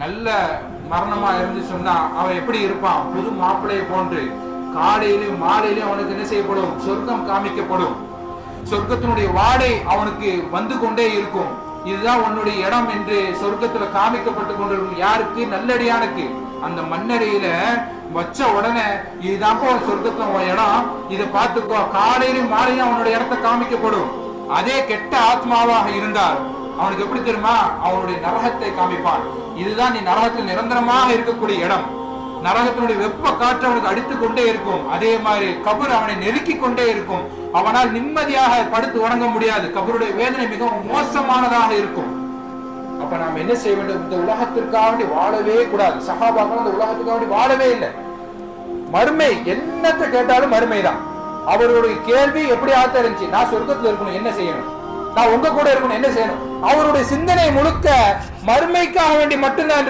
நல்ல மரணமா இருந்து சொன்னா அவன் எப்படி இருப்பான்? புது மாப்பிள்ளையை போன்று காலையிலும் மாலையிலும் அவனுக்கு என்ன செய்யப்படும்? சொர்க்கம் காமிக்கப்படும். சொர்க்கத்தினுடைய வாடை அவனுக்கு வந்து கொண்டே இருக்கும். இதுதான் உன்னுடைய இடம் என்று சொர்க்கத்துல காமிக்கப்பட்டு கொண்டிருக்கும். யாருக்கு? நல்லடியானுக்கு. அந்த மண்ணறையில வச்ச உடனே இதுதான் சொர்க்கத்துல இடம், இதை பார்த்துக்கோ. காலையிலும் மாலையிலும் அவனுடைய இடத்தை காமிக்கப்படும். அதே கெட்ட ஆத்மாவாக இருந்தால் அவனுக்கு எப்படி தெரியுமா? அவனுடைய நரகத்தை காமிப்பான். இதுதான் நீ நரகத்தில் நிரந்தரமாக இருக்கக்கூடிய இடம். நரகத்தினுடைய வெப்ப காற்று அவனுக்கு அடித்துக் கொண்டே இருக்கும். அதே மாதிரி கபர் அவனை நெருக்கி கொண்டே இருக்கும். அவனால் நிம்மதியாக படுத்து உறங்க முடியாது. கபருடைய வேதனை மிகவும் மோசமானதாக இருக்கும். அப்ப நாம் என்ன செய்ய வேண்டும்? இந்த உலகத்திற்காக வாழவே கூடாது. சஹாபாக்கள் இந்த உலகத்துக்காக வாழவே இல்லை. மறுமை என்னத்தை கேட்டாலும் மறுமைதான். அவருடைய கேள்வி எப்படி ஆத்தரிச்சு, நான் சொர்க்கத்தில் இருக்கணும், என்ன செய்யணும்? நான் உங்க கூட இருக்கணும், என்ன செய்யணும்? அவருடைய சிந்தனை முழுக்க மறுமைக்காக வேண்டி மட்டும்தான்.